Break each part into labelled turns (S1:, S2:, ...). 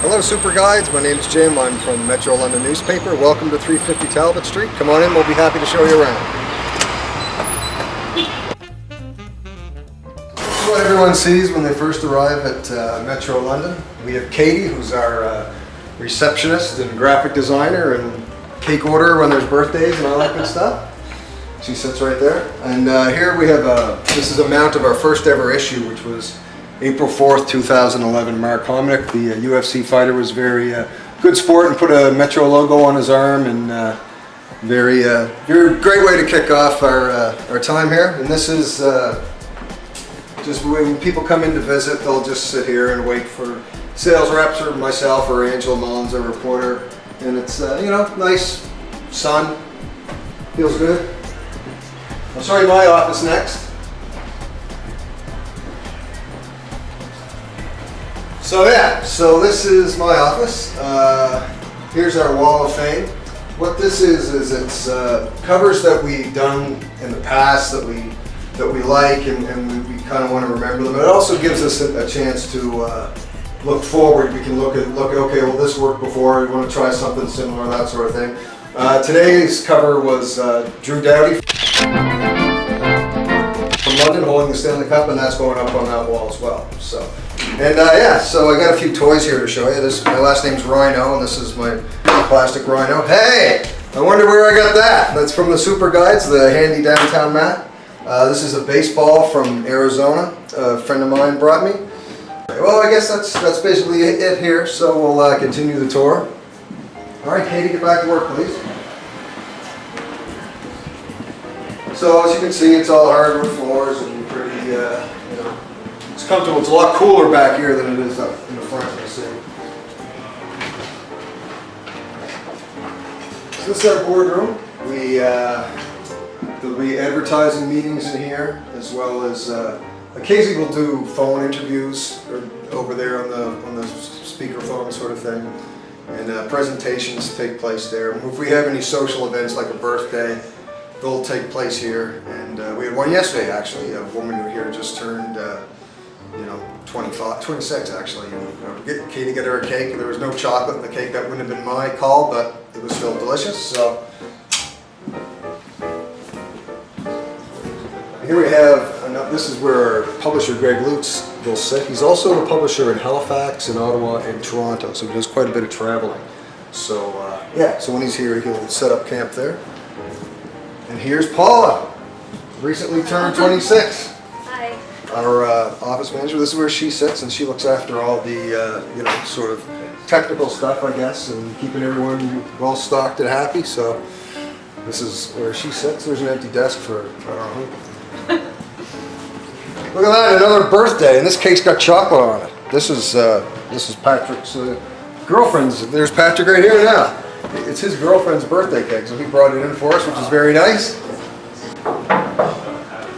S1: Hello SuperGuides, my name's Jim, I'm from Metro London newspaper. Welcome to 350 Talbot Street. Come on in, we'll be happy to show you around. This is what everyone sees when they first arrive at Metro London. We have Katie, who's our receptionist and graphic designer and cake orderer when there's birthdays and all that good stuff. She sits right there. And here we have, this is a mount of our first ever issue, which was April 4th, 2011. Mark Hominick, the UFC fighter, was very good sport and put a Metro logo on his arm, and very great way to kick off our time here. And this is just when people come in to visit, they'll just sit here and wait for sales reps or myself or Angela Mullins, our reporter. And it's you know, nice sun, feels good. I'll show you my office next. So yeah, so this is my office. Here's our wall of fame. What this is it's covers that we've done in the past that we like, and we kind of want to remember them. But it also gives us a chance to look forward. We can look, okay, well this worked before, we want to try something similar, that sort of thing. Today's cover was Drew Doughty from London holding the Stanley Cup, and that's going up on that wall as well. So. And yeah, so I got a few toys here to show you. My last name's Reyno, and this is my plastic Rhino. Hey, I wonder where I got that. That's from the SuperGuides, the handy downtown mat. This is a baseball from Arizona. A friend of mine brought me. Well, I guess that's basically it here. So we'll continue the tour. All right, Katie, get back to work, please. So as you can see, it's all hardwood floors and pretty, you know, it's comfortable. It's a lot cooler back here than it is up in the front of the city. So this is our boardroom. There'll be advertising meetings in here, as well as occasionally we'll do phone interviews over there on the speakerphone sort of thing, and presentations take place there. And if we have any social events like a birthday, they'll take place here. And we had one yesterday actually. A woman who here just turned. You know, 26 actually. And, Katie got her a cake, and there was no chocolate in the cake. That wouldn't have been my call, but it was still delicious. So here we have, this is where our publisher Greg Lutz will sit. He's also the publisher in Halifax and Ottawa and Toronto, so he does quite a bit of traveling. So yeah, so when he's here, he'll set up camp there. And here's Paula, recently turned 26. Our office manager. This is where she sits, and she looks after all the you know, sort of technical stuff, I guess, and keeping everyone well stocked and happy. So this is where she sits. There's an empty desk for, I don't know. Look at that, another birthday, and this cake's got chocolate on it. This is Patrick's girlfriend's. There's Patrick right here now. It's his girlfriend's birthday cake, so he brought it in for us, which is very nice.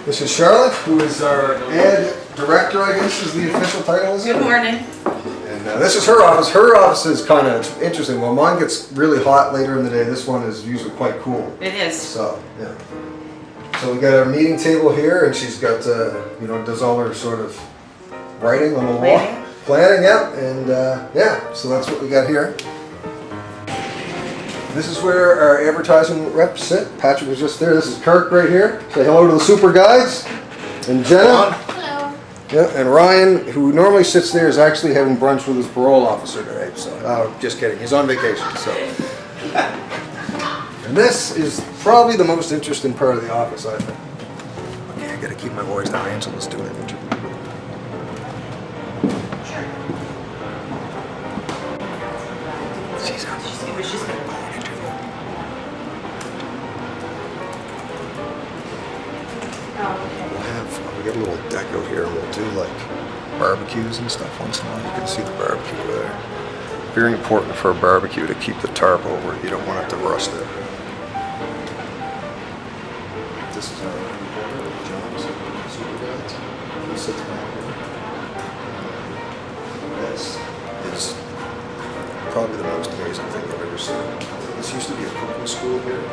S1: This is Charlotte, who is our ad director, I guess is the official title, isn't it?
S2: Good morning.
S1: And this is her office. Her office is kind of interesting. Well, mine gets really hot later in the day. This one is usually quite cool.
S2: It is.
S1: So, yeah. So we got our meeting table here, and she's got, you know, does all her sort of writing on the wall. Planning, yep. And yeah, so that's what we got here. This is where our advertising reps sit. Patrick was just there. This is Kirk right here. Say hello to the SuperGuides. And Jenna. Hello. Yeah, and Ryan, who normally sits there, is actually having brunch with his parole officer today. So, just kidding. He's on vacation. So, and this is probably the most interesting part of the office, I think. Okay, I got to keep my voice down. Angela's doing an interview. We got a little deco here, and we'll do like barbecues and stuff once in a while. You can see the barbecue over there. Very important for a barbecue to keep the tarp over it. You don't want it to rust it. This is our reporter, John's SuperGuides. He sits back here. This is probably the most amazing thing I've ever seen. This used to be a cooking school here.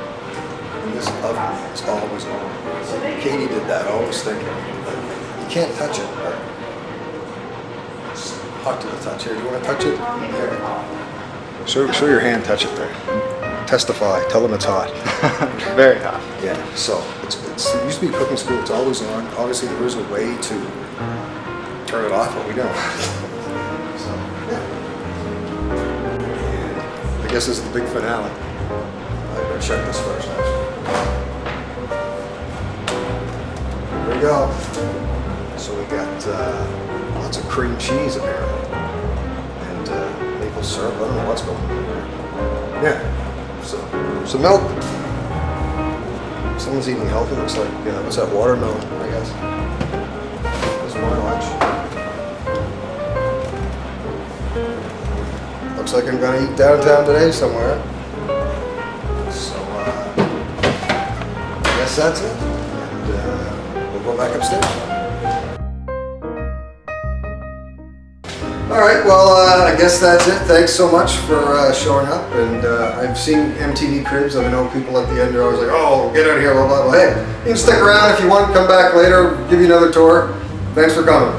S1: And this oven is always on. So Katie did that, always thinking, you can't touch it. It's hot to the touch. Here, do you want to touch it? There. Show your hand, touch it there. Testify, tell them it's hot.
S2: Very hot.
S1: Yeah, so it used to be cooking school, it's always on. Obviously there is a way to turn it off, but we don't. So, yeah. And I guess this is the big finale. I better check this first, actually. Here we go. So we got lots of cream cheese apparently. And maple syrup, I don't know what's going on here. Yeah. So, some milk. Someone's eating healthy. Looks like, what's that, watermelon, I guess. This is my lunch. Looks like I'm gonna eat downtown today somewhere. So, I guess that's it. And we'll go back upstairs. All right, well, I guess that's it. Thanks so much for showing up. And I've seen MTV Cribs. I know people at the end are always like, oh, get out of here, blah, blah, blah. Hey, you can stick around if you want, come back later, give you another tour. Thanks for coming.